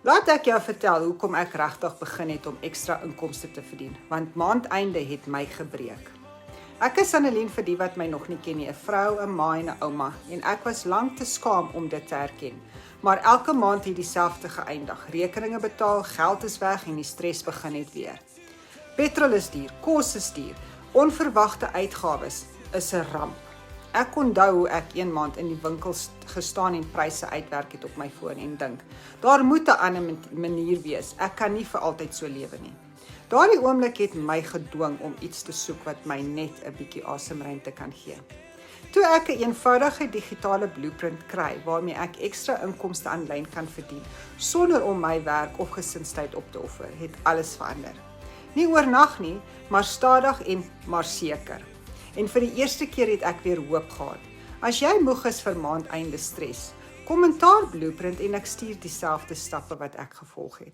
Laat ek jou vertel hoekom ek regtig begin het om ekstra inkomste te verdien, want maandeinde het my gebreek. Ek is Annelien vir die wat my nog nie ken nie, 'n vrou, 'n ma en 'n ouma, en ek was lank te skaam om dit te erken. Maar elke maand het dieselfde geëindig. Rekeninge betaal, geld is weg en die stres begin net weer. Petrol is duur, kos is duur, onverwagte uitgawes is 'n ramp. Ek onthou hoe ek een maand in die winkel gestaan en pryse uitwerk het op my foon en dink, daar moet 'n ander manier wees, ek kan nie vir altyd so lewe nie. Daardie oomblik het my gedwing om iets te soek wat my net 'n bietjie asemruimte kan gee. Toe ek 'n eenvoudige digitale blueprint kry, waarmee ek ekstra inkomste aanlyn kan verdien, sonder om my werk of gesinstyd op te offer, het alles verander. Nie oornag nie, maar stadig en maar seker. En vir die eerste keer het ek weer hoop gehad. As jy moeg is vir maandeinde stres, kommentaar blueprint en ek stuur dieselfde stappe wat ek gevolg het.